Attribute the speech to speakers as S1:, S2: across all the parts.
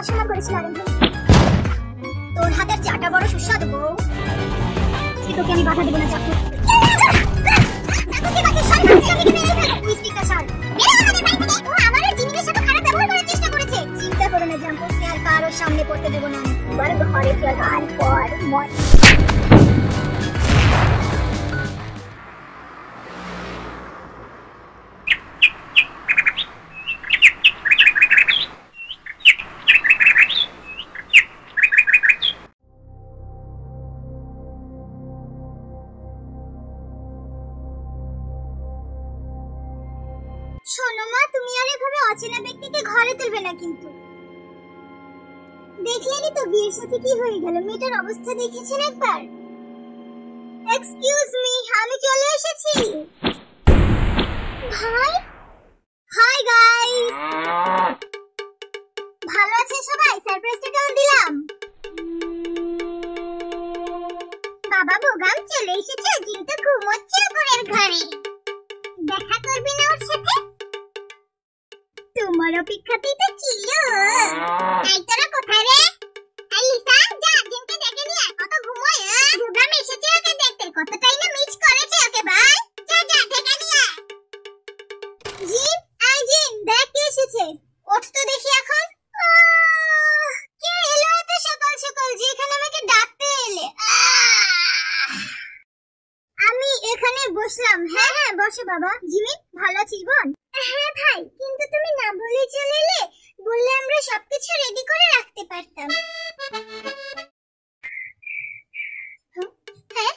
S1: অসম্মান করেছিল আরে ভাই। তোর হাতের চাটা বড় সুস্বাদু বউ। আজকে তোকে আমি বাধা দেব না চাকু। চাকুকে বাকি সব আমি মেরে ফেলবো। তুই স্টিকটা ছাড়। মেরে আমাদের বাড়ি থেকে ও আমাদের জিনিসের সাথে খারাপ ব্যবহার করার চেষ্টা করেছে। চিন্তা করো না জাম্পু, আর কারোর সামনে পড়তে দেব না। বড় ঘরে চল আর পর মত। শোনো মা, তুমি আর এভাবে অচেনা ব্যক্তিকে ঘরে তুলবে না কিন্তু। দেখলেনি তো বিয়ের সাথে কি হয়ে গেল? মেয়েটার অবস্থা দেখেছেন একবার? এক্সকিউজ মি, আমি চলে এসেছি। ভাই, হাই গাইস, ভালো আছেন সবাই? সারপ্রাইজটা কেমন দিলাম? বাবা বোগাম চলে এসেছে, কিন্তু ঘুমোচ্ছে উপরের ঘরে। দেখা করবি না ওর সাথে? তোমার অপেক্ষাতেই তো ছিল। এই তোরা কোথায় রে? এই লিসা, যা জিনকে ডেকে নিয়ে আয়। কত ঘুমোয়? বোগাম এসেছে ওকে দেখতে, কতটাই না মিস করেছে ওকে ভাই। যা যা ডেকে নিয়ে আয়। জিন, আই জিন, দেখ কে এসেছে। ওঠ তো দেখি এখন। কে এলো এত সকাল সকাল যে এখানে আমাকে ডাকতে এলে? আমি এখানে বসলাম। হ্যাঁ হ্যাঁ বসো বাবা। জিমিন, ভালো আছিস বোন? হ্যাঁ ভাই, কিন্তু তুমি না বলে চলে এলে। বললে আমরা সবকিছু রেডি করে রাখতে পারতাম। হ্যাঁ,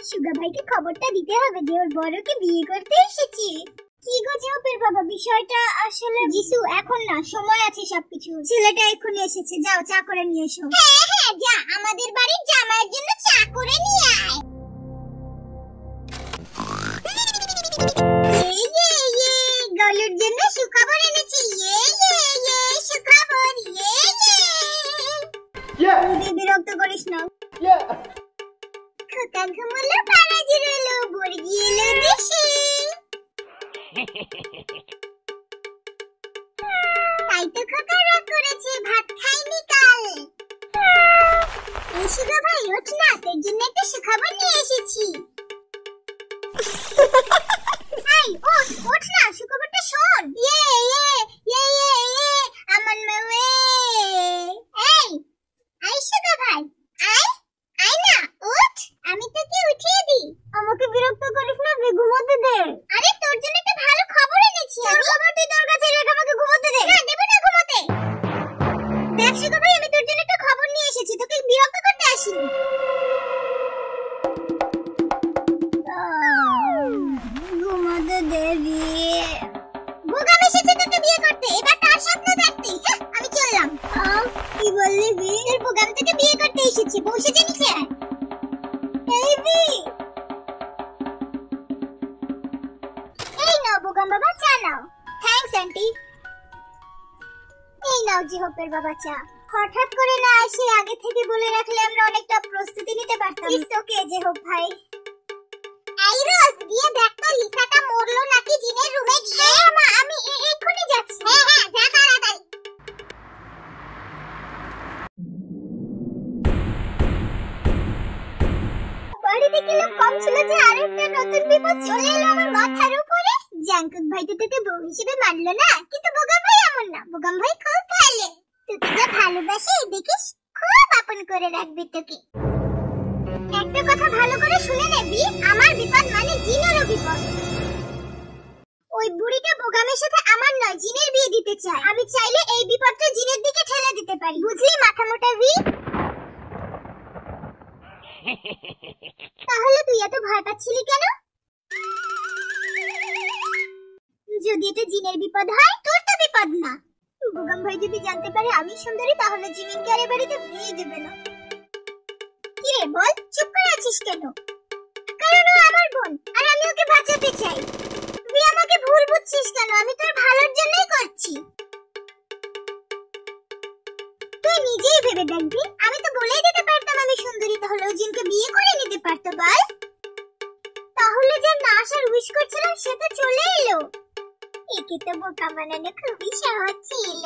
S1: সুগা ভাইকে খবরটা দিতে হবে যে ওর বড়কে বিয়ে করতে এসেছি। কি গো জপের বাবা, বিষয়টা আসলে জিসু এখন না, সময় আছে সবকিছু। ছেলেটা এক্ষুনি এসেছে, যাও চা করে নিয়ে এসো। হ্যাঁ হ্যাঁ যা, আমাদের বাড়ির জামাইয়ের জন্য চা করে নিয়ে আয়। গলুর জন্য সুখবর এনেছি। সুখবর। বিরক্ত করিস না। খোকা ঘুমলো, পারাজি রইলো, বর্গি এলো দেশে। তাই তো খোকা রাগ করেছে, ভাত খাইনি কাল। এই সুগা ভাই ওঠ না, তোর জন্য একটা সুখবর নিয়ে এসেছি। এই ওঠ, ওঠ না, সুখবরটা শোন। আমার মাওয়ে। এই আই সুগা ভাই, আয় আয় না, ওঠ। আমি তোকে উঠিয়ে দিই। আমাকে বিরক্ত করিস না, ঘুমোতে দে। আরে তোর জন্য একটা ভালো খবর এনেছি। আমি খবর তুই তোর কাছে রেখে আমাকে ঘুমোতে দে। না, দেব না ঘুমোতে। দেখ সুগা ভাই, আমি তোর জন্য একটা খবর নিয়ে এসেছি, তোকে বিরক্ত করতে আসিনি। ঘুমোতে দেবি। বোগাম এসেছে তোকে বিয়ে করতে, এবার তার স্বপ্ন দেখতে। আমি চললাম। কি বললি বি? তোর বোগাম থেকে বিয়ে করতে এসেছি, বসে জানিস? এই বি, এই নাও বোগাম বাবা, চা নাও। Thanks aunty. এই নাও জিহপের বাবা চা। হঠাৎ করে না এসে আগে থেকে বলে রাখলে আমরা অনেকটা প্রস্তুতি নিতে পারতাম। ইটস ওকে জিহপ ভাই। এই রোজ গিয়ে দেখ তো লিসাটা মরলো নাকি জিনের রুমে গিয়ে। মা, আমি এক্ষুনি যাচ্ছি। হ্যাঁ হ্যাঁ যা তাড়াতাড়ি। বাড়িতে কি লোক কম ছিল যে আরেকটা নতুন বিপদ চলে এলো আমার মাথার উপরে। জাঙ্কুক ভাই তো তোকে বউ হিসেবে মানলো না, কিন্তু বোগাম ভাই এমন না। বোগাম ভাই খুব ভালো, তোকে যা ভালোবাসে দেখিস, খুব আপন করে রাখবে তোকে। একটা কথা ভালো করে শুনে নেবি, আমার বিপদ মানে জিনেরও বিপদ। ওই বুড়িটা বোগামের সাথে আমার নয়, জিনের বিয়ে দিতে চায়। আমি চাইলে এই বিপদটা জিনের দিকে ঠেলে দিতে পারি, বুঝলি মাথা মোটা ভি? তাহলে তুই এত ভয় পাচ্ছিলি কেন? যদি এটা জিনের বিপদ হয়, তোর তো বিপদ না। বোগাম ভাই যদি জানতে পারে আমি সুন্দরী, তাহলে জিমিনকে আর বাড়িতে বিয়ে দেবে না। কি রে বল, চুপ করে আছিস কেন? কারণ ও আমার বোন, আর আমি ওকে বাঁচাতে চাই। তুই আমাকে ভুল বুঝছিস কেন? আমি তোর ভালোর জন্যই করছি। তুই নিজেই ভেবে দেখবি, আমি তো বলেই দিতে পারতাম আমি সুন্দরী, তাহলে ও জিনকে বিয়ে করে নিতে পারতো। বল, তাহলে যে না আসার উইশ করছিলাম সে তো চলে এলো। একে তো বোকা বানানো খুবই সহজ ছিল।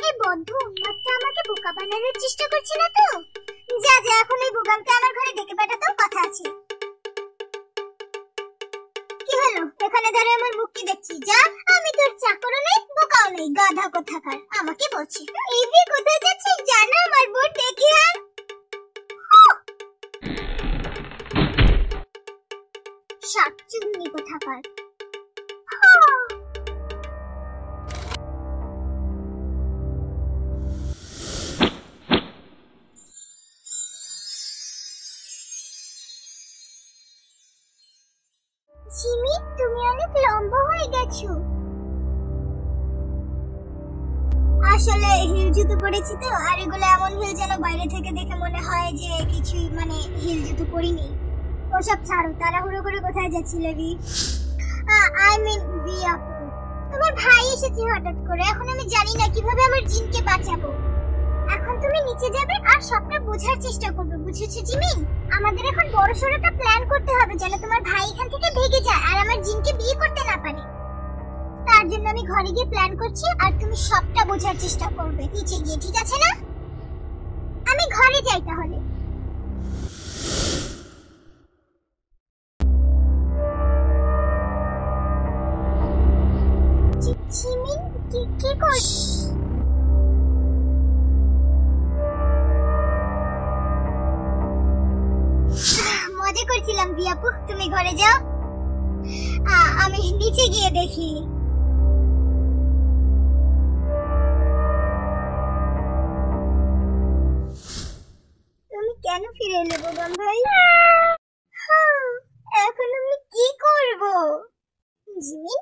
S1: এই বন্ধু উন্মাদটা আমাকে বোকা বানানোর চেষ্টা করছে না তো? যা যা, এখন এই বোকামকে আমার ঘরে ডেকে পাঠাতেও কথা আছে। কি হলো, এখানে দাঁড়িয়ে আমার মুখ কি দেখছি? যা, আমি তোর চাকরও নেই বোকাও নেই, গাধা কোথাকার। আমাকে বলছি এই যে কোথায় যাচ্ছিস জানা, আমার বোন ডেকে আন। শাকচুন্নি কোথাকার। জিমি, তুমি অনেক লম্বা হয়ে গেছো। আসলে হিল জুতো পরেছি তো, আর এগুলো এমন হিল যেন বাইরে থেকে দেখে মনে হয় যে কিছুই মানে হিল জুতো পরিনি। ওসব ছাড়ো, তাড়াহুড়ো করে কোথায় যাচ্ছিলে বি? আই মিন বি আপু, তোমার ভাই এসেছে হঠাৎ করে, এখন আমি জানি না কিভাবে আমার জিনকে বাঁচাবো। এখন তুমি নিচে যাবে আর সবটা বোঝার চেষ্টা করবে, বুঝেছো জিমিন? আমাদের এখন বড়সড় একটা প্ল্যান করতে হবে যেন তোমার ভাই এখান থেকে ভেগে যায় আর আমার জিনকে বিয়ে করতে না পারে। তার জন্য আমি ঘরে গিয়ে প্ল্যান করছি আর তুমি সবটা বোঝার চেষ্টা করবে নিচে গিয়ে, ঠিক আছে না? আমি ঘরে যাই তাহলে। জিমিন কি করছিস? মজা করছিলাম বিয়াপু, তুমি ঘরে যাও, আমি নিচে গিয়ে দেখি। তুমি কেন ফিরে এলে বোগাম ভাই? এখন আমি কি করব? জিমিন,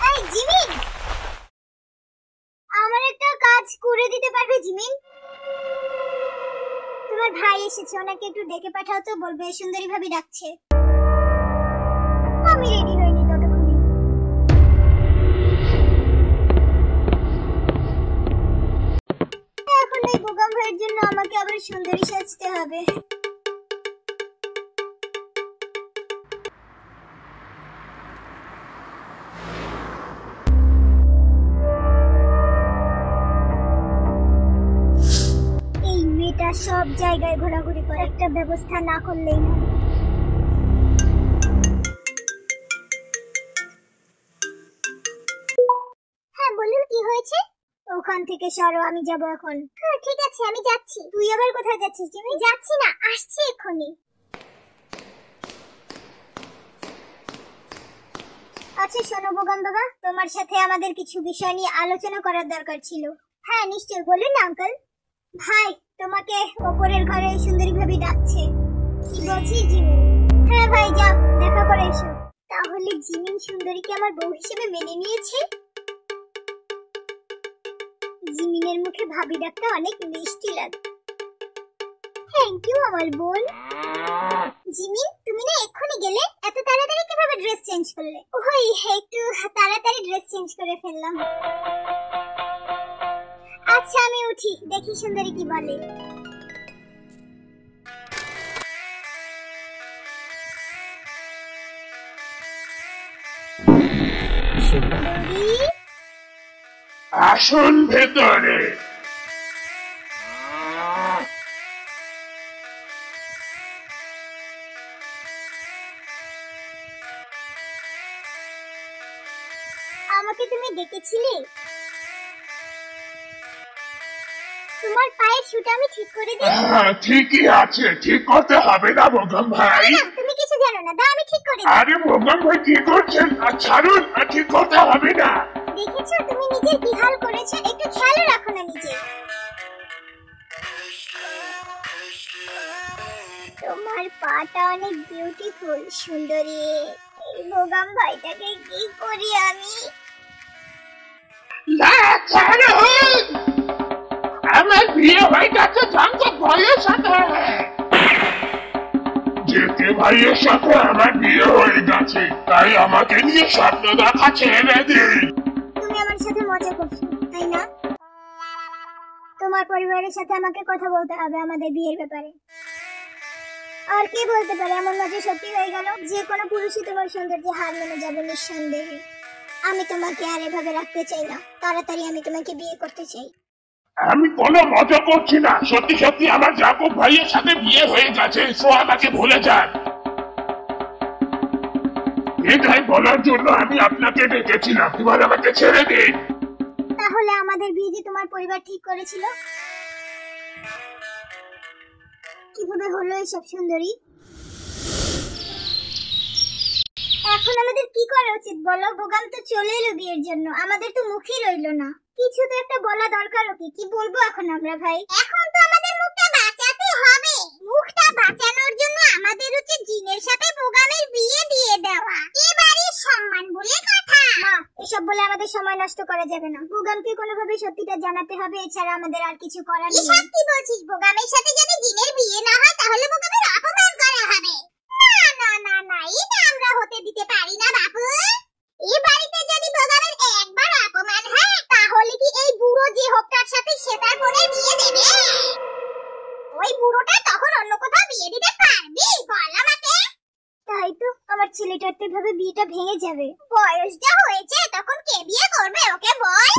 S1: এই জিমিন, আমার একটা কাজ করে দিতে পারবে জিমিন? তোমার ভাই এসেছে, ওনাকে একটু ডেকে পাঠাও তো, বলবে সুন্দরী ভাবি ডাকছে। আমি রেডি হইনি ততক্ষণে। এখন এই বোগাম ভাইয়ের জন্য আমাকে আবার সুন্দরী সাজতে হবে। সব জায়গায় ঘোরাঘুরি করে, একটা ব্যবস্থা না করলেই না। হ্যাঁ বলুন, কি হয়েছে? ওখান থেকে সরো, আমি যাব এখন। হ্যাঁ ঠিক আছে, আমি যাচ্ছি। তুই আবার কোথায় যাচ্ছিস? আমি যাচ্ছি না, আসছি এক্ষুনি। আচ্ছা শোনো বোগাম বাবা, তোমার সাথে আমাদের কিছু বিষয় নিয়ে আলোচনা করার দরকার ছিল। হ্যাঁ নিশ্চয়ই, বলুন না আঙ্কেল। ভাই, তোমাকে ওপরের ঘরে সুন্দরী ভাবি ডাকছে। কি বলছিস জিমিন? হ্যাঁ ভাই, যাও দেখা করে এসো। তাহলে জিমিন সুন্দরীকে আমার বউ হিসেবে মেনে নিয়েছে? জিমিনের মুখে ভাবি ডাকটা অনেক মিষ্টি লাগে। থ্যাংক ইউ আমার বোন। জিমিন, তুমি না এক্ষুনি গেলে, এত তাড়াতাড়ি কিভাবে ড্রেস চেঞ্জ করলে? ওই একটু তাড়াতাড়ি ড্রেস চেঞ্জ করে ফেললাম। আচ্ছা আমি উঠি, দেখি সুন্দরী কি বলে। সুন্দরী,
S2: আসুন ভেতরে।
S1: আমাকে তুমি ডেকেছিলে? তোমার পায়ের শুটা আমি ঠিক করে দিই।
S2: হ্যাঁ ঠিকই আছে, ঠিক করতে হবে না বোগাম ভাই।
S1: তুমি কিছু জানো না, দাও আমি ঠিক করে দিই।
S2: আরে বোগাম ভাই কি করছেন? ছাড়ুন, ঠিক করতে হবে না।
S1: দেখেছো তুমি নিজের কি হাল করেছো, একটু খেয়াল রাখো না নিজে। তোমার পাটা অনেক বিউটিফুল সুন্দরী। এই বোগাম ভাইটাকে কি করি আমি?
S2: না ছাড়ুন, আমার বিয়ে হয়ে গেছে জাঙ্গক ভাইয়ের সাথে। যেতে ভাইয়ের সাথে আমার বিয়ে হয়ে গেছে, তাই আমাকে নিয়ে স্বপ্ন দেখা ছেড়ে দিন।
S1: তুমি আমার সাথে মজা করছো তাই না? তোমার পরিবারের সাথে আমাকে কথা বলতে হবে আমাদের বিয়ের ব্যাপারে। আর কে বলতে পারে এমন মজা সত্যি হয়ে গেল? যে কোনো পুরুষই তোমার সৌন্দর্যে হার মেনে যাবে নিঃসন্দেহে। আমি তোমাকে আর এভাবে রাখতে চাই না, তাড়াতাড়ি আমি তোমাকে বিয়ে করতে চাই।
S2: আমি কোনো মজা করছি না, সত্যি সত্যি আমার জাকুব ভাইয়ের সাথে বিয়ে হয়ে গেছে, সো আমাকে ভুলে যান। এটাই বলার জন্য আমি আপনাকে ডেকেছিলাম, এবার আমাকে ছেড়ে দিন।
S1: তাহলে আমাদের বিয়ে যে তোমার পরিবার ঠিক করেছিল, কিভাবে হলো এসব সুন্দরী? এখন আমাদের কি করা উচিত বলো? বোগাম তো চলে এলো বিয়ের জন্য, আমাদের তো মুখই রইলো না। কিছু তো একটা বলা দরকার। ওকে কি বলবো এখন আমরা ভাই? এখন তো আমাদের মুখটা বাঁচাতে হবে। মুখটা বাঁচানোর জন্য আমাদের উচিত জিনের সাথে বোগামের বিয়ে দিয়ে দেওয়া। এবারের সম্মান বলে কথা। মা, এসব বলে আমাদের সময় নষ্ট করা যাবে না। বোগামকে কোনোভাবে সত্যিটা জানাতে হবে, এছাড়া আমাদের আর কিছু করার নেই। এসব কি বলছিস? বোগামের সাথে যদি জিনের বিয়ে না হয় তাহলে বোগামের অপমান করা হবে। না না না না, এটা আমরা হতে দিতে পারি না বাবু। এই বাড়িতে যদি বোগামের একবার অপমান হয় তাহলে কি এই বুড়ো যে হোকটার সাথে সেটার বোনের বিয়ে দেবে? ওই বুড়োটা তখন অন্য কোথাও বিয়ে দিতে পারবি? বল আমাকে। তাই তো, আমার ছেলেটার তো এভাবে বিয়েটা ভেঙে যাবে। বয়স যা হয়েছে, তখন কে বিয়ে করবে ওকে বল।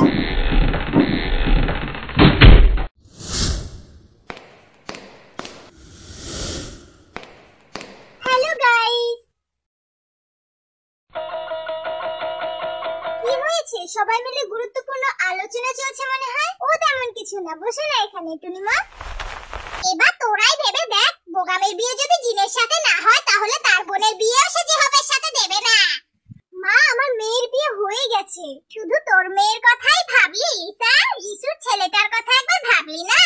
S1: হ্যালো গাইস, কি হয়েছে? সবাই মিলে গুরুত্বপূর্ণ আলোচনা চলছে মনে হয়। ও তেমন কিছু না, বসে না এখানে টুনিমা। এবার তোরাই ভেবে দেখ, বোগামের বিয়ে যদি জিনের সাথে না হয় তাহলে তার বোনের বিয়েও সে জিহাবের সাথে দেবে না। মা, আমার মেয়ের বিয়ে হয়ে গেছে। শুধু তোর মেয়ের কথাই ভাবলি লিসা? রিসুর ছেলেটার কথা একবার ভাবলি না?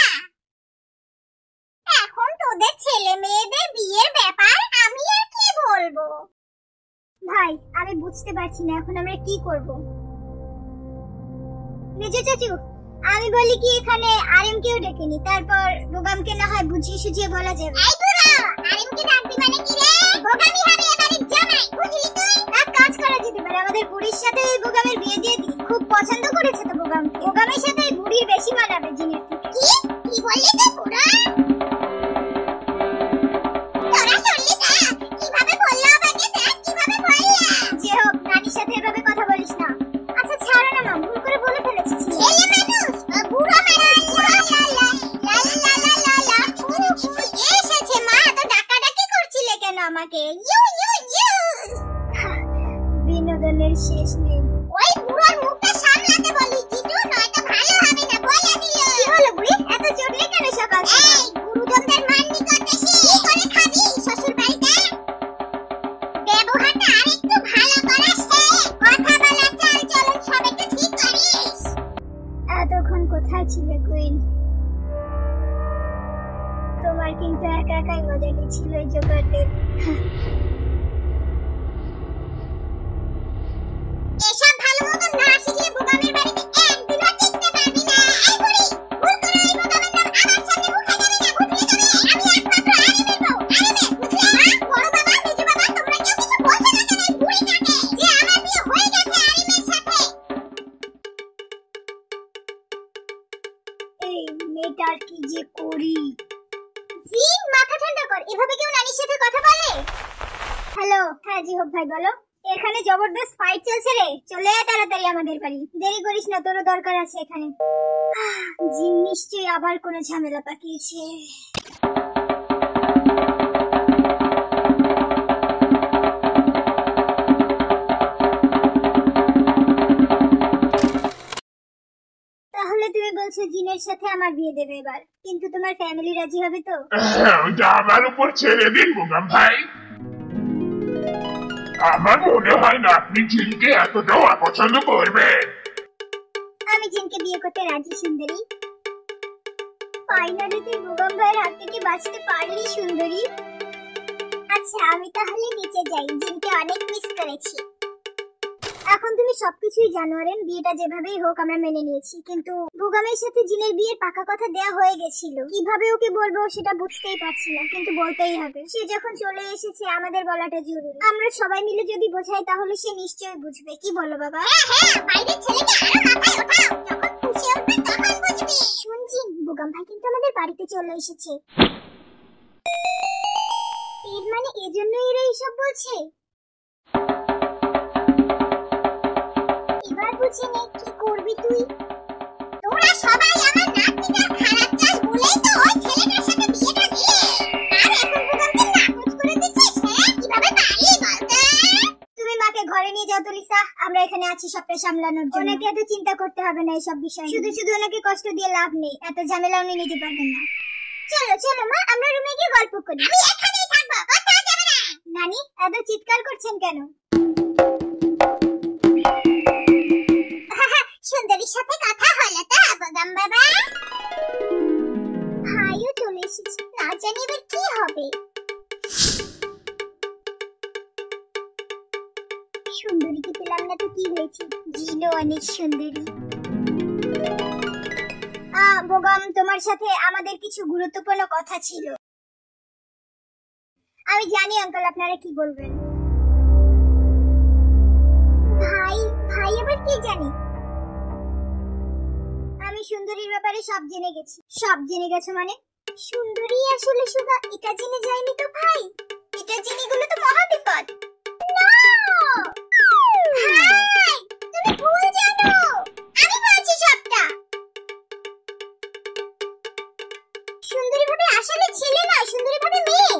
S1: এখন তোদের ছেলে মেয়েদের বিয়ের ব্যাপার আমি আর কি বলবো? ভাই, আমি বুঝতে পারছি না এখন আমরা কি করব। মেজো চাচু, আমি বলি কি এখানে আরিমকেও ডেকে নি, তারপর বোগামকে না হয় বুঝিয়ে সুঝিয়ে বলা যাবে। এই বুড়ো, আরিমকে ডাকবি মানে কি রে? বোগামই হবে এবারে জামাই, বুঝলি তুই? এক কাজ করা যেতে পারে, আমাদের বুড়ির সাথে ওই বোগামের বিয়ে দিয়ে দিই। খুব পছন্দ করেছে তো বোগামকে। বোগামের সাথে ওই বুড়ির বেশি মানাবে জিনের থেকে। কি কি বললি তুই বুড়ো? তোরা শুনলি তো কিভাবে বললো আমাকে? দেখ কিভাবে বললো। যে হোক, নানির সাথে এভাবে কথা বলিস না। আচ্ছা ছাড়ো না মা, ভুল করে বলে ফেলেছি। ছেলে মানুষ, বুড়ো মানুষ, বুড়ো লা লা লা লা লা এসেছে। মা, তো ডাকাডাকি করছিলে কেন আমাকে? You you you. বিনোদনের শেষ নেই। ওই বুড়োর মুখটা সামলাতে বলি কিছু, নয়তো ভালো হবে না বলে দিল। কি হলো বুড়ি, এত চটলে কেন সকাল সকাল? এই গুরুজনদের মান নিকট এসে কি করে খাবি শ্বশুর বাড়িতে? ব্যবহারটা আরেকটু ভালো করাস হে। কথা বলা, চাল চলন সব একটু ঠিক করিস। এতক্ষণ কোথায় ছিলে কুইন? তোমার কিন্তু একা একাই মজা নিচ্ছিল এই জগতের। এসব ভালো মতো না শিখলে বোগামের বাড়িতে একদিনও টিকতে পারবি না। এই বুড়ি, ভুল করে এই বোগামের নাম আমার সামনে মুখে যাবে না, বুঝলি তুমি? আমি একমাত্র আরিমের বউ, আরিমের, বুঝলি? বড় বাবা, মেজো বাবা, তোমরা কেউ কিছু বলছো না কেন এই বুড়িটাকে? যে আমার বিয়ে হয়ে গেছে আরিমের সাথে। এই মেয়েটার কি যে করি? জিন, মাথা ঠান্ডা কর, এভাবে কেউ নানির সাথে কথা বলে? হ্যালো, হ্যাঁ জিহব ভাই বলো। এখানে জবরদস্ত ফাইট চলছে রে, চলে আয় তাড়াতাড়ি আমাদের বাড়ি। দেরি করিস না, তোরও দরকার আছে এখানে। জিন নিশ্চয়ই আবার কোনো ঝামেলা পাকিয়েছে। তাহলে তুমি বলছো জিনের সাথে আমার বিয়ে দেবে এবার, কিন্তু তোমার ফ্যামিলি রাজি হবে তো?
S2: ওটা আমার উপর ছেড়ে দিন বোগাম ভাই। আমার মনে হয় না আপনি জিনকে এতটাও অপছন্দ করবেন।
S1: আমি জিনকে বিয়ে করতে রাজি সুন্দরী। ফাইনালি তুই বোগাম ভাইয়ের হাত থেকে বাঁচতে পারলি সুন্দরী। আচ্ছা আমি তাহলে নিচে যাই, জিনকে অনেক মিস করেছি। এখন তুমি সবকিছুই জানো আরেন, বিয়েটা যেভাবেই হোক আমরা মেনে নিয়েছি, কিন্তু বোগামের সাথে জিনের বিয়ের পাকা কথা দেয়া হয়ে গেছিল। কিভাবে ওকে বলবো সেটা বুঝতেই পারছি না, কিন্তু বলতেই হবে। সে যখন চলে এসেছে আমাদের বলাটা জরুরি। আমরা সবাই মিলে যদি বোঝাই তাহলে সে নিশ্চয়ই বুঝবে। কি বলো বাবা? হ্যাঁ, বাইরের ছেলেকে আরো মাথায় ওঠাও, যখন খুশি উঠবে তখন বুঝবি। শুনছি বোগাম ভাই কিন্তু আমাদের বাড়িতে চলে এসেছে। মানে এজন্য এরা এইসব বলছে। এবার বুঝে নে কি করবি তুই। তোরা সবাই আমার নাতিটার খারাপ চাস বলেই তো ওই ছেলেটার সাথে বিয়েটা দিলে। আর এখন বুগামকে নাকচ করে দিচ্ছিস, হ্যাঁ? কিভাবে পারলি বলতো? তুমি মাকে ঘরে নিয়ে যাও তো লিসা, আমরা এখানে আছি সবটা সামলানোর জন্য। ওনাকে এত চিন্তা করতে হবে না এইসব বিষয়। শুধু শুধু ওনাকে কষ্ট দিয়ে লাভ নেই, এত ঝামেলা উনি নিতে পারবেন না। চলো চলো মা, আমরা রুমে গিয়ে গল্প করি। আমি এখানেই থাকবো, কোথাও যাবে না। নানি এত চিৎকার করছেন কেন? সুন্দরীর সাথে কথা হলো তো বুগাম বাবা? ভাইও চলে এসেছে, না জানি এবার কি হবে। সুন্দরীকে পেলাম না তো কি হয়েছে, জিনো অনেক সুন্দরী। বুগাম, তোমার সাথে আমাদের কিছু গুরুত্বপূর্ণ কথা ছিল। আমি জানি আঙ্কেল আপনারা কি বলবেন। ভাই ভাই আবার কি জানি? আমি সুন্দরীর ব্যাপারে সব জেনে গেছি। সব জেনে গেছো মানে? সুন্দরী আসলে সুগা এটা জেনে যায়নি তো ভাই। এটা জেনে গেলে তো মহা বিপদ। ভাই তুমি ভুল জানো, আমি বলছি সবটা। সুন্দরী ভাবে আসলে ছেলে না, সুন্দরী ভাবে মেয়ে।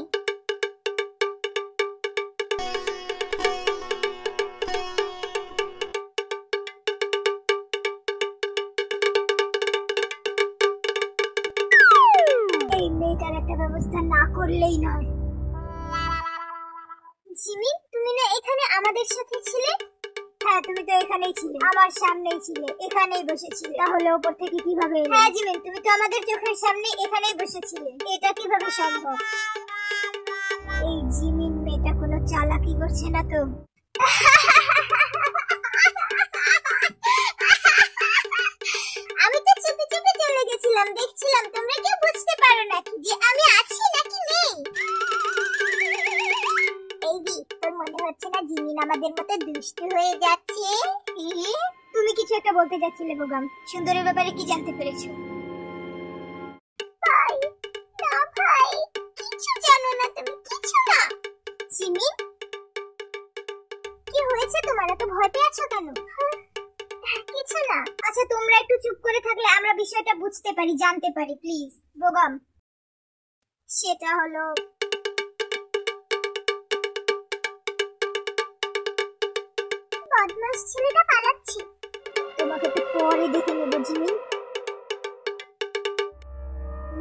S1: এই মেয়েটার একটা ব্যবস্থা না করলেই নয়। জিমিন, তুমি না এখানে আমাদের সাথে ছিলে? হ্যাঁ, তুমি তো এখানেই ছিলে, আমার সামনেই ছিলে, এখানেই বসেছিলে। তাহলে উপর থেকে কিভাবে এলে? হ্যাঁ জিমিন, তুমি তো আমাদের চোখের সামনে এখানেই বসেছিলে। এটা কিভাবে সম্ভব? এই জিমিন মেয়েটা কোনো চালাকি করছে না তো? আমি তো চুপি চুপি চলে গেছিলাম, দেখছিলাম তোমরা কেউ বুঝতে পারো নাকি যে আমি আছি নাকি নেই। এই দি, তোর মনে হচ্ছে না জিমিন আমাদের মতো দুষ্টু হয়ে যাচ্ছে? তুমি কিছু একটা বলতে যাচ্ছিলে বুগাম, সুন্দরের ব্যাপারে কি জানতে পেরেছো? ভাই না ভাই, কিছু জানো না তুমি, কিছু না। জিমিন কি হয়েছে তোমার, এত ভয় পেয়ে আছো কেন? কিছু না। আচ্ছা তোমরা একটু চুপ করে থাকলে আমরা বিষয়টা বুঝতে পারি, জানতে পারি প্লিজ। বুগাম, সেটা হলো বদমাশ ছেলেটা পালাচ্ছে। তোমাকে তো পরে দেখে নেব জিমিন।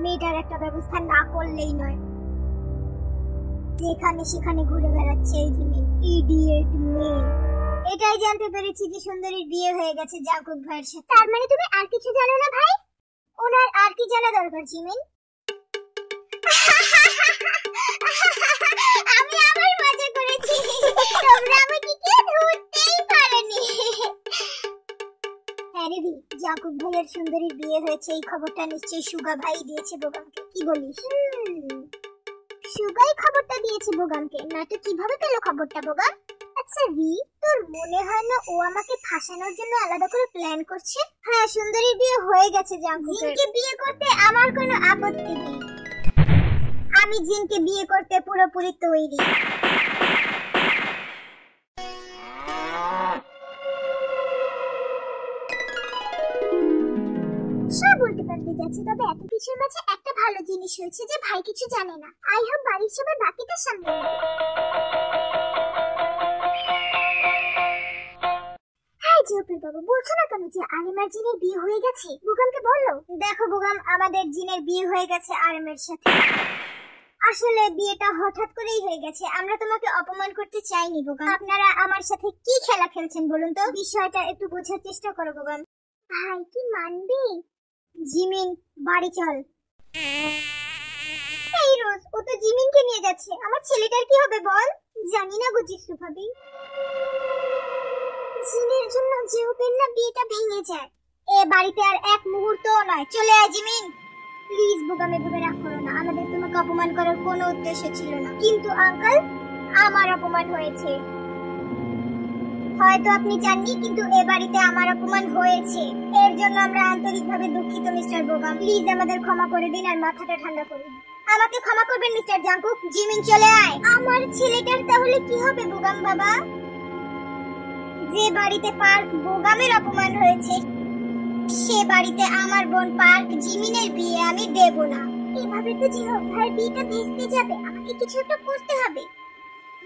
S1: মেয়েটার একটা ব্যবস্থা না করলেই নয়। যেখানে সেখানে ঘুরে বেড়াচ্ছে এই জিমিন, ইডিয়েট মেয়ে। এটাই জানতে পেরেছি যে সুন্দরীর বিয়ে হয়ে গেছে জাকুব ভাইয়ের সাথে। তার মানে তুমি আর কিছু জানো না ভাই? ওনার আর কি জানা দরকার জিমিন? আমি আবার মজা করেছি, তোমরা আমাকে কেউ ধরতেই পারেনি। হ্যাঁ রে, জাকুব ভাইয়ের সুন্দরীর বিয়ে হয়েছে এই খবরটা নিশ্চয়ই সুগা ভাই দিয়েছে বুগামকে, কি বলিস? সুগাই খবরটা দিয়েছে বুগামকে, না তো কিভাবে পেলো খবরটা বুগাম? আচ্ছা রি, তোর মনে হয় না ও আমাকে ফাঁসানোর জন্য আলাদা করে প্ল্যান করছে? হ্যাঁ, সুন্দরীর বিয়ে হয়ে গেছে জাকুবের। জিনকে বিয়ে করতে আমার কোনো আপত্তি নেই, আমি জিনকে বিয়ে করতে পুরোপুরি তৈরি। সব উল্টে পাল্টে যাচ্ছে, তবে এত কিছুর মাঝে একটা ভালো জিনিস হয়েছে যে ভাই কিছু জানে না। আই হোপ বাড়ির সবাই বাকিটা সামনে নেবে। হ্যাঁ জিওপের বাবা, বলছো না কেন যে আরিমার জিনের বিয়ে হয়ে গেছে? বুগামকে বললো। দেখো বুগাম, আমাদের জিনের বিয়ে হয়ে গেছে আরিমের সাথে। আসলে বিয়েটা হঠাৎ করেই হয়ে গেছে, আমরা তোমাকে অপমান করতে চাইনি বুগাম। আপনারা আমার সাথে কি খেলা খেলছেন বলুন তো? বিষয়টা একটু বোঝার চেষ্টা করো বুগাম। ভাই কি মানবে? জিমিন বাড়ি চল। এই রোজ, ও তো জিমিনকে নিয়ে যাচ্ছে, আমার ছেলেটার কি হবে বল? জানি না গো জিসু ভাবি, জিনের জন্য জিওপের না বিয়েটা ভেঙে যায়। এ বাড়িতে আর এক মুহূর্তও নয়, চলে আয় জিমিন। প্লিজ বুগামে বুগে রাগ করো না, আমাদের তোমাকে অপমান করার কোনো উদ্দেশ্য ছিল না। কিন্তু আঙ্কেল, আমার অপমান হয়েছে। হয়তো আপনি জাননি, কিন্তু এ বাড়িতে আমার অপমান হয়েছে। এর জন্য আমরা আন্তরিকভাবে দুঃখিত মিস্টার বুগাম। প্লিজ আমাদের ক্ষমা করে দিন আর মাথাটা ঠান্ডা করুন। আমাকে ক্ষমা করবেন মিস্টার জাঙ্কুক। জিমিন চলে আয়। আমার ছেলেটার তাহলে কি হবে বোগাম বাবা? যে বাড়িতে পার্ক বোগামের অপমান হয়েছে সে বাড়িতে আমার বোন পার্ক জিমিনের বিয়ে আমি দেব না। এভাবে তো জিহোভার বিয়েটা ভেস্তে যাবে। আমাকে কিছু একটা করতে হবে।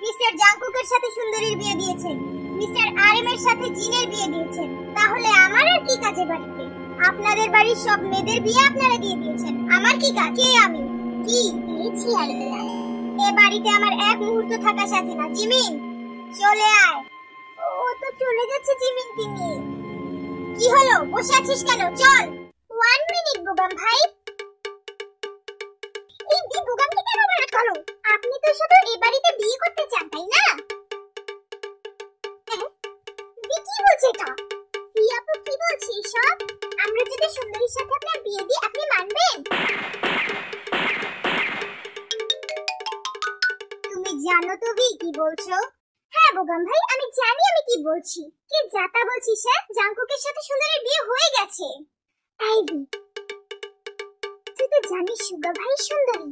S1: মিস্টার জাঙ্কুকের সাথে সুন্দরীর বিয়ে দিয়েছেন, মিস্টার আরএমের সাথে জিনের বিয়ে দিয়েছেন, তাহলে আমার আর কি কাজে বাড়িতে? আপনাদের বাড়ির সব মেয়েদের বিয়ে আপনারা দিয়ে দিয়েছেন, আমার কি কাজ? কে আমি? কি দিয়েছি আল্লাহ? এ বাড়িতে আমার এক মুহূর্ত থাকা সাথে না। জিমিন চলে আয়। ও তো চলে যাচ্ছে জিমিনকে নিয়ে। কি হলো, বসে আছিস কেন? চল। 1 মিনিট বোগাম ভাই। এই বোগামকে কেন বার করো? আপনি তো শুধু এই বাড়িতে বিয়ে করতে চান তাই না? কি বলছে এটা? আপু কি বলছে সব? আমরা যদি সুন্দরীর সাথে আপনার বিয়ে দিই আপনি মানবেন? তুমি জানো তো কি বলছো? হ্যাঁ বোগাম ভাই, আমি জানি আমি কি বলছি। কি যাতা বলছিস? হ্যাঁ, জাঙ্কুকের সাথে সুন্দরীর বিয়ে হয়ে গেছে। আইভি, তুই তো জানিস সুগা ভাই সুন্দরী।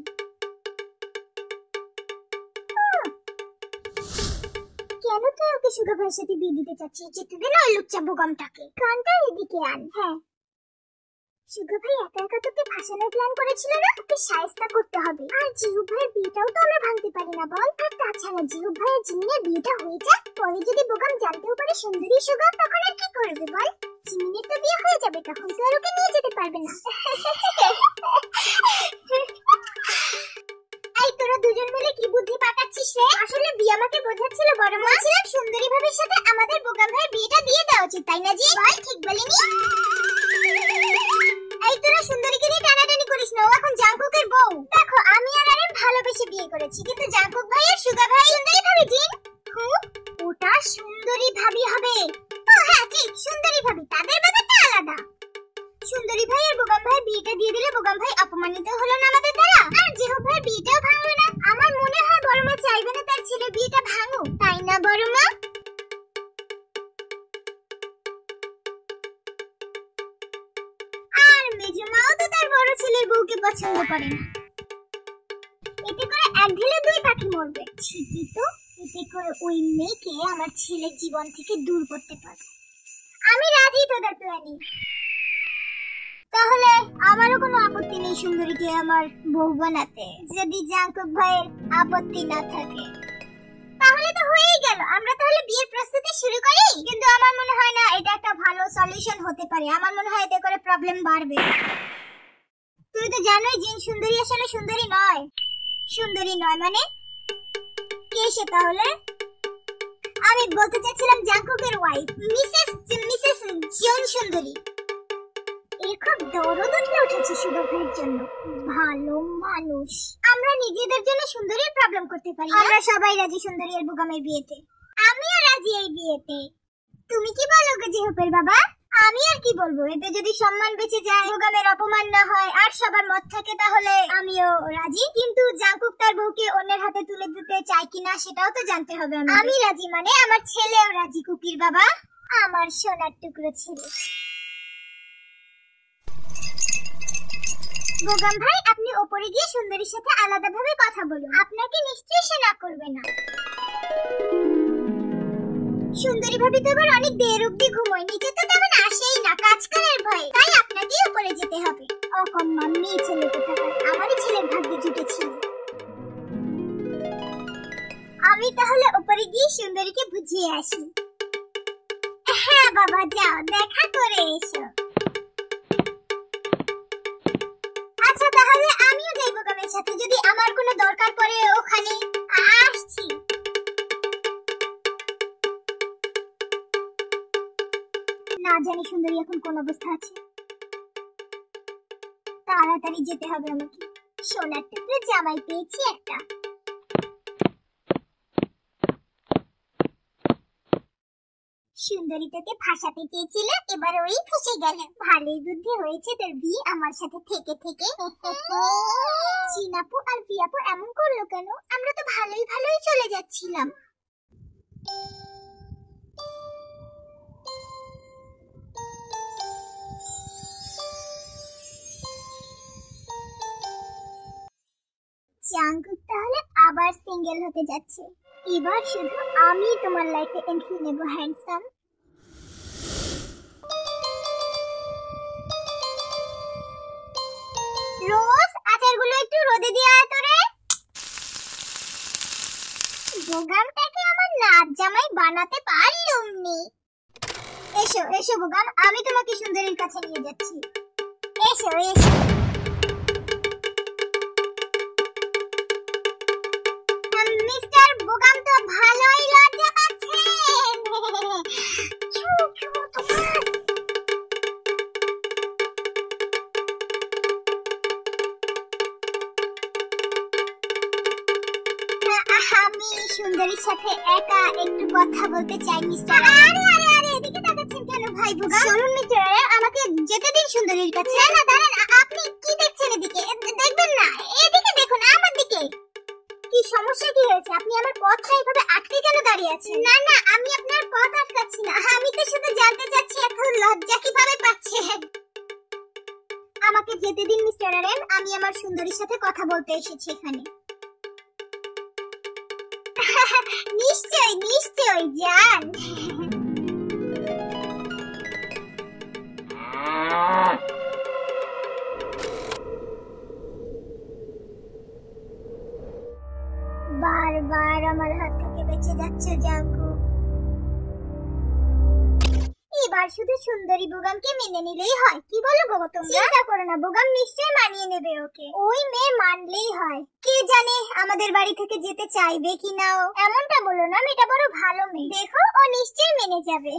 S1: কেন তুই ওকে সুগা ভাইয়ের সাথে বিয়ে দিতে চাচ্ছিস? যেতে দে না ওই লুচ্চা বোগামটাকে। কানটা এদিকে আন। হ্যাঁ, সুগা ভাই একা একা তোকে ফাঁসানোর প্ল্যান করেছিল না? ওকে শায়েস্তা করতে হবে। আর জিহু ভাইয়ের বিয়েটাও তো আমরা ভাঙতে পারি না বল। আর তাছাড়া জিহু ভাইয়ের জিমিনের বিয়েটা হয়ে যাক, পরে যদি বোগাম জানতেও পারে সুন্দরী সুগা, তখন আর কি করবে বল? জিমিনের তো বিয়ে হয়ে যাবে, তখন তো আর ওকে নিয়ে যেতে পারবে না। এই তোরা দুজন মিলে কি বুদ্ধি পাকাচ্ছিস রে? আসলে বিয়ে আমাকে বোঝাচ্ছিল বড় মা। ছিলাম সুন্দরী ভাবের সাথে আমাদের বোগাম ভাইয়ের বিয়েটা দিয়ে দেওয়া উচিত, তাই না জি? বল ঠিক বলিনি? এই তোরা সুন্দরীকে নিয়ে টানাটানি করিস না, ও এখন জাঙ্কুকের বউ। দেখো আমি আর আরে ভালোবেসে বিয়ে করেছি, কিন্তু জাঙ্কুক ভাই আর সুগা ভাই সুন্দরী ভাবি জিন। ওটা সুন্দরী ভাবি হবে। ও হ্যাঁ ঠিক, সুন্দরী ভাবি, তাদের ব্যাপারটা আলাদা। সুন্দরী ভাই আর বোগাম ভাই বিয়েটা দিয়ে দিলে বোগাম ভাই অপমানিত হলো না আমাদের দ্বারা, আর জিহু ভাই বিয়েটাও ভাঙলো না। আমার মনে হয় বড় মা চাইবে না তার ছেলে বিয়েটা ভাঙুক, তাই না বড় মা? আর মেজো মাও তো তার বড় ছেলের বউকে পছন্দ করে না। এতে করে এক ঢিলে দুই পাখি মরবে। ঠিকই তো, এতে করে ওই মেয়েকে আমার ছেলের জীবন থেকে দূর করতে পারবো। আমি রাজি তোদের প্ল্যানে। তাহলে আমারও কোনো আপত্তি নেই সুন্দরীকে আমার বউ বানাতে, যদি জাঙ্কুক ভাইয়ের আপত্তি না থাকে। তাহলে তো হয়েই গেল, আমরা তাহলে বিয়ের প্রস্তুতি শুরু করি। কিন্তু আমার মনে হয় না এটা একটা ভালো সলিউশন হতে পারে। আমার মনে হয় এতে করে প্রবলেম বাড়বে। তুই তো জানোই জিন সুন্দরী আসলে সুন্দরী নয়। সুন্দরী নয় মানে কে সে তাহলে? আমি বলতে চাচ্ছিলাম জাঙ্কুকের ওয়াইফ মিসেস জন সুন্দরী। খুব দরদ উঠে উঠেছে সুগা ভাইয়ের জন্য। ভালো মানুষ। আমরা নিজেদের জন্য সুন্দরীর প্রবলেম করতে পারি। আমরা সবাই রাজি সুন্দরী আর বোগামের বিয়েতে। আমিও রাজি এই বিয়েতে। তুমি কি বলো গো জিহুপের বাবা? আমি আর কি বলবো, এতে যদি সম্মান বেঁচে যায়, বোগামের অপমান না হয়, আর সবার মত থাকে, তাহলে আমিও রাজি। কিন্তু জাঙ্কুক তার বউকে অন্যের হাতে তুলে দিতে চায় কিনা সেটাও তো জানতে হবে। আমি রাজি মানে আমার ছেলেও রাজি কুকির বাবা, আমার সোনার টুকরো ছেলে। বোগাম ভাই, আপনি উপরে গিয়ে সুন্দরীর সাথে আলাদাভাবে কথা বলুন। আপনাকে নিশ্চয়ই সে না করবে না। সুন্দরী ভাবি তো আবার অনেক দের অবধি ঘুমোয়, নিচে তো তেমন আসেই না কাজ করার ভয়ে, তাই আপনাকেই উপরে যেতে হবে। অকম্মা মেয়ে ছেলে কোথাকার, আমারই ছেলের ভাগ্যে জুটেছিল। আমি তাহলে উপরে গিয়ে সুন্দরীকে বুঝিয়ে আসি। হ্যাঁ বাবা যাও, দেখা করে এসো। আচ্ছা তাহলে আমিও যাই বোগামের সাথে, যদি আমার কোনো দরকার পড়ে ওখানে। আসছি। না জানি সুন্দরী এখন কোন অবস্থা আছে। তাড়াতাড়ি যেতে হবে আমাকে। সোনার টুকরো জামাই পেয়েছি একটা। সুন্দরী তোকে ফাঁসাতে চেয়েছিল, এবার ওই ফেসে গেল। ভালোই বুদ্ধি হয়েছে তোর, বিয়ে আমার সাথে থেকে থেকে। চিনাপু আর বিয়াপু এমন করলো কেন? আমরা তো ভালোই চলে যাচ্ছিলাম। জাঙ্কুক তাহলে আবার সিঙ্গেল হতে যাচ্ছে। এবার শুধু আমি তোমার লাইফে এন্ট্রি নেব হ্যান্ডসাম। রোজ আচারগুলো একটু রোদে দিয়ে আয় তো রে। বোগামটাকে আমার নাচ জামাই বানাতে পারলুম নি। এসো এসো বোগাম, আমি তোমাকে সুন্দরীর কাছে নিয়ে যাচ্ছি। এসো এসো। মিস্টার বোগাম তো ভালোই লজ্জা পাচ্ছেন। ছু ছু তোমার। আমি সুন্দরীর সাথে একা একটু কথা বলতে চাই মিস্টার। আরে আরে আরে এদিকে তাকাচ্ছেন কেন ভাই বোগাম? শুনুন মিস্টার, আমাকে যেতে দিন সুন্দরীর কাছে। না দাঁড়ান, আপনি কি দেখছেন এদিকে? দেখবেন না, এদিকে দেখুন আমার দিকে। কি সমস্যা কি হয়েছে? আপনি আমার পথটা এইভাবে আটকে কেন দাঁড়িয়ে আছেন? না না, আমি আপনার পথ আটকাচ্ছি না, আমি তো শুধু জানতে চাচ্ছি এত লজ্জা কিভাবে পাচ্ছেন। আমাকে যেতে দিন মিস্টার আরেন, আমি আমার সুন্দরীর সাথে কথা বলতে এসেছি এখানে। নিশ্চয় নিশ্চয় যান। বারবার আমার হাত থেকে বেঁচে যাচ্ছে জাঙ্কুক। এবার শুধু সুন্দরী বোগামকে মেনে নিলেই হয়। কি বলো গো তোমরা? চিন্তা করো না, বোগাম নিশ্চয়ই মানিয়ে নেবে ওকে। ওই মেয়ে মানলেই হয়। কে জানে আমাদের বাড়ি থেকে যেতে চাইবে কিনা ও। এমনটা বলো না, মেয়েটা বড় ভালো মেয়ে। দেখো ও নিশ্চয়ই মেনে যাবে।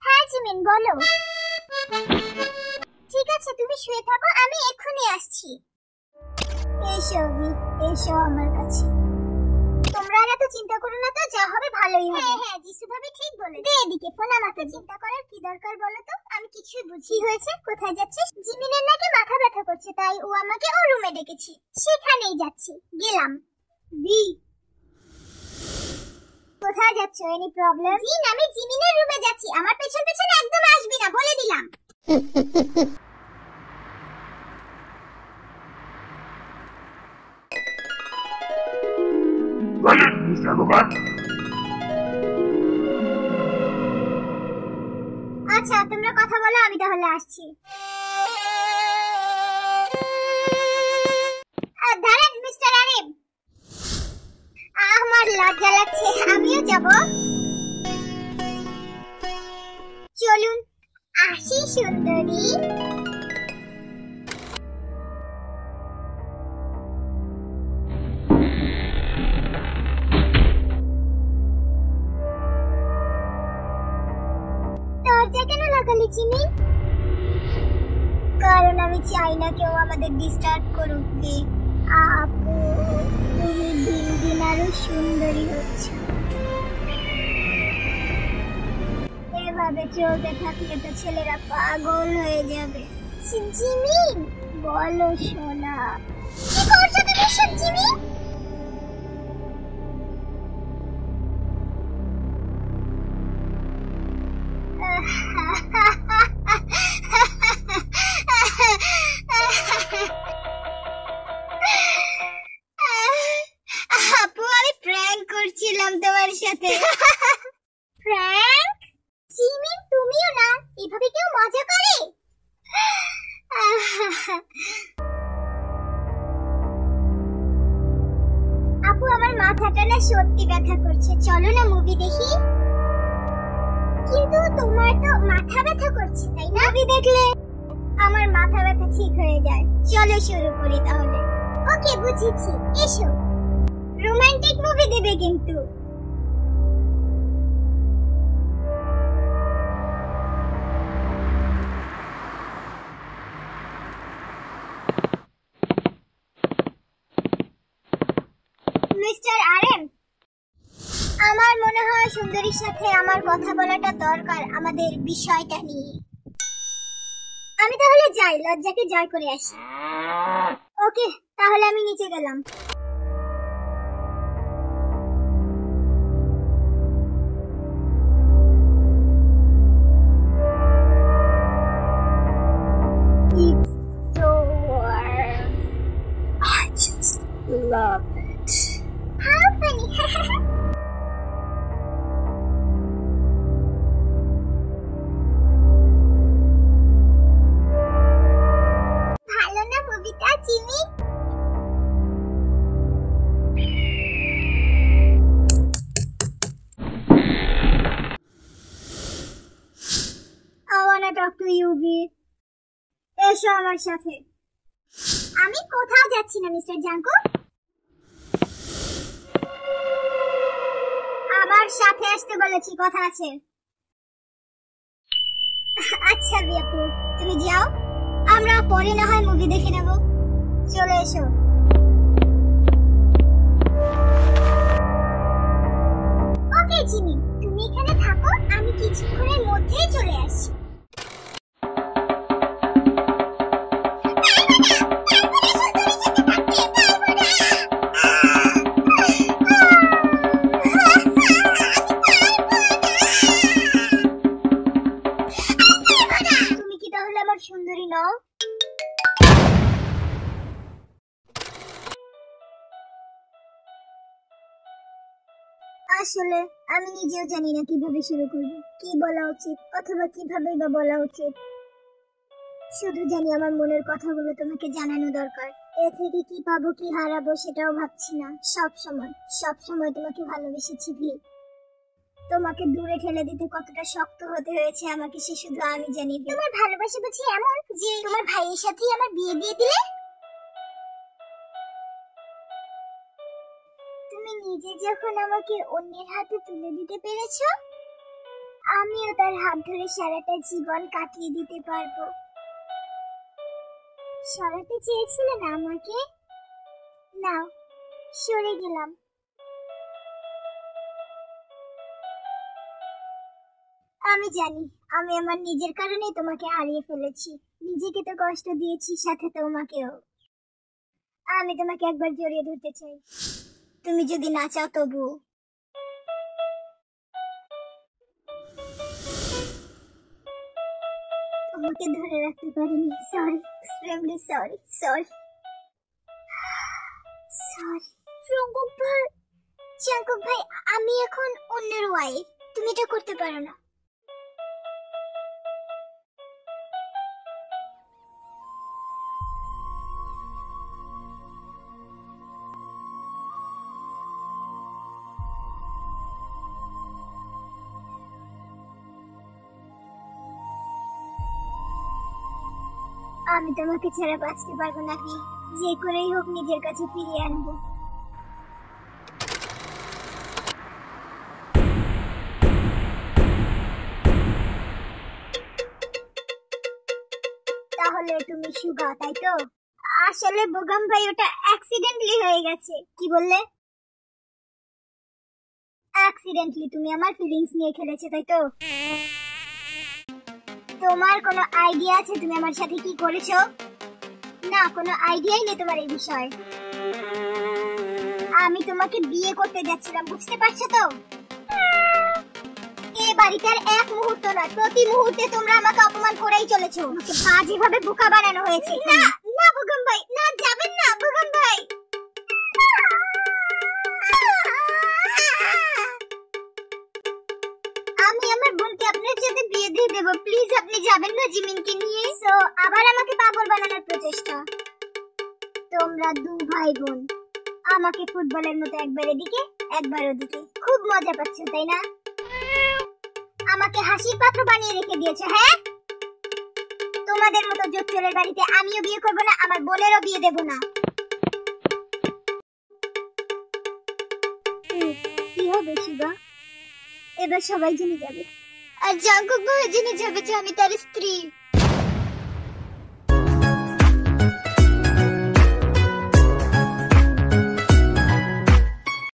S1: হ্যাঁ জিমিন বলো। ঠিক আছে তুমি শুয়ে থাকো, আমি এক্ষুনি আসছি। এসো এসো আমার কাছে। তোমরা আর এত চিন্তা করো না তো, যা হবে ভালোই হবে। হ্যাঁ হ্যাঁ যিশু ভাবি ঠিক বলে। দে এদিকে ফোন, আমাকে চিন্তা করার কি দরকার বলো তো? আমি কিছুই বুঝি। হয়েছে, কোথায় যাচ্ছিস? জিমিনের নাকি মাথা ব্যথা করছে, তাই ও আমাকে ও রুমে ডেকেছে, সেখানেই যাচ্ছি। গেলাম। বি কোথায় যাচ্ছ? Any problem? জিন, আমি জিমিনের রুমে যাচ্ছি, আমার পেছন পেছন একদম আসবি না, বলে দিলাম।
S2: বলেন মিস্টার বোগাম।
S1: আচ্ছা তোমরা কথা বলো, আমি তাহলে আসছি। দাঁড়ান মিস্টার আরিফ, আমার লজ্জা লাগছে, আমিও যাব। চলুন আসি সুন্দরী। দরজা কেন লাগালি চিনি? কারণ আমি চাই না কেউ আমাদের ডিস্টার্ব করুক। আপু তুমি দিন দিন আরো সুন্দরী হচ্ছে। এভাবে চলতে থাকলে তো ছেলেরা পাগল হয়ে যাবে। জিমিন বলো সোনা, কি করছো তুমি সব? জিমিন আপু আমি প্র্যাঙ্ক করছিলাম তোমার সাথে। প্র্যাঙ্ক? জিমিন তুমিও না, এভাবে কেউ মজা করে? আপু আমার মাথাটা না সত্যি ব্যথা করছে, চলো না মুভি দেখি। কিন্তু তোমার তো মাথা ব্যথা করছে তাই না? মুভি দেখলে আমার মাথা ব্যথা ঠিক হয়ে যায়। চলো শুরু করি তাহলে। ওকে বুঝেছি, এসো। রোমান্টিক মুভি দেবে কিন্তু। মিস্টার আরএম, আমার মনে হয় সুন্দরীর সাথে আমার কথা বলাটা দরকার আমাদের বিষয়টা নিয়ে। আমি তাহলে যাই, লজ্জাকে জয় করে আসি। ওকে তাহলে আমি নিচে গেলাম। It's so warm.
S3: love it.
S1: How funny. ভালো না মুভিটা Jimmy? I wanna talk to you, B. এসো আমার সাথে। আমি কোথাও যাচ্ছি না মিস্টার জাঙ্কুক। আমার সাথে আসতে বলেছি, কথা আছে। আচ্ছা বিয়াপু, তুমি যাও, আমরা পরে না হয় মুভি দেখে নেব। চলে এসো। ওকে জিমি, তুমি এখানে থাকো, আমি কিছুক্ষণের মধ্যেই চলে আসছি। তুমি কি তাহলে আমার সুন্দরী নও? আসলে আমি নিজেও জানি না কিভাবে শুরু করব, কি বলা উচিত অথবা কিভাবে বা বলা উচিত। শুধু জানি আমার মনের কথাগুলো তোমাকে জানানো দরকার। এ থেকে কি পাবো কি হারাবো সেটাও ভাবছি না। সব সময় তোমাকে ভালোবেসেছি ভি। তোমাকে দূরে ঠেলে দিতে কতটা শক্ত হতে হয়েছে আমাকে সে শুধু আমি জানি। তোমার ভালোবাসা বুঝি এমন যে তোমার ভাইয়ের সাথেই আমার বিয়ে দিয়ে দিলে? তুমি নিজে যখন আমাকে অন্যের হাতে তুলে দিতে পেরেছো, আমিও তার হাত ধরে সারাটা জীবন কাটিয়ে দিতে পারবো। সরাতে চেয়েছিলে না আমাকে? নাও, সরে গেলাম। আমি জানি আমি আমার নিজের কারণেই তোমাকে হারিয়ে ফেলেছি। নিজেকে তো কষ্ট দিয়েছি, সাথে তোমাকেও। আমি তোমাকে একবার জড়িয়ে ধরতে চাই, তুমি যদি না চাও তবু। তোমাকে ধরে রাখতে পারিনি, সরি, এক্সট্রিমলি সরি। জাঙ্কুক ভাই, আমি এখন অন্যের ওয়াইফ, তুমি এটা করতে পারো না। আমি তোমাকে ছেড়ে বাঁচতে পারবো না ভি, যে করেই হোক নিজের কাছে ফিরিয়ে আনবো। তাহলে তুমি সুগা, তাই তো? আসলে বোগাম ভাই, ওটা অ্যাক্সিডেন্টলি হয়ে গেছে। কি বললে? অ্যাক্সিডেন্টলি তুমি আমার ফিলিংস নিয়ে খেলেছে, তাই তো? তোমার কোনো আইডিয়া আছে তুমি আমার সাথে কি করেছো? না, কোনো আইডিয়াই নেই তোমার এই বিষয়ে। আমি তোমাকে বিয়ে করতে যাচ্ছিলাম, বুঝতে পারছো তো? এই বাড়িতে আর এক মুহূর্ত না, প্রতি মুহূর্তে তোমরা আমাকে অপমান করেই চলেছো। আমাকে বাজেভাবে বোকা বানানো হয়েছে। না না বোগাম ভাই, না, যাবেন না বোগাম ভাই। আমি আমার বোনকে আপনার সাথে বিয়ে দিয়ে দেব, প্লিজ আপনি যাবেন না জিমিনকে নিয়ে। সো আবার আমাকে পাগল বানানোর প্রচেষ্টা। তোমরা দু ভাই বোন আমাকে ফুটবলের মতো একবার এদিকে একবার ওদিকে, খুব মজা পাচ্ছ তাই না? আমাকে হাসির পাত্র বানিয়ে রেখে দিয়েছো, হ্যাঁ? তোমাদের মতো জোচ্চোরের বাড়িতে আমিও বিয়ে করব না, আমার বোনেরও বিয়ে দেব না। কি হবে শিবা? এবার সবাই জেনে যাবে, আর জাঙ্কুক ভাই জেনে যাবে যে আমি তার স্ত্রী।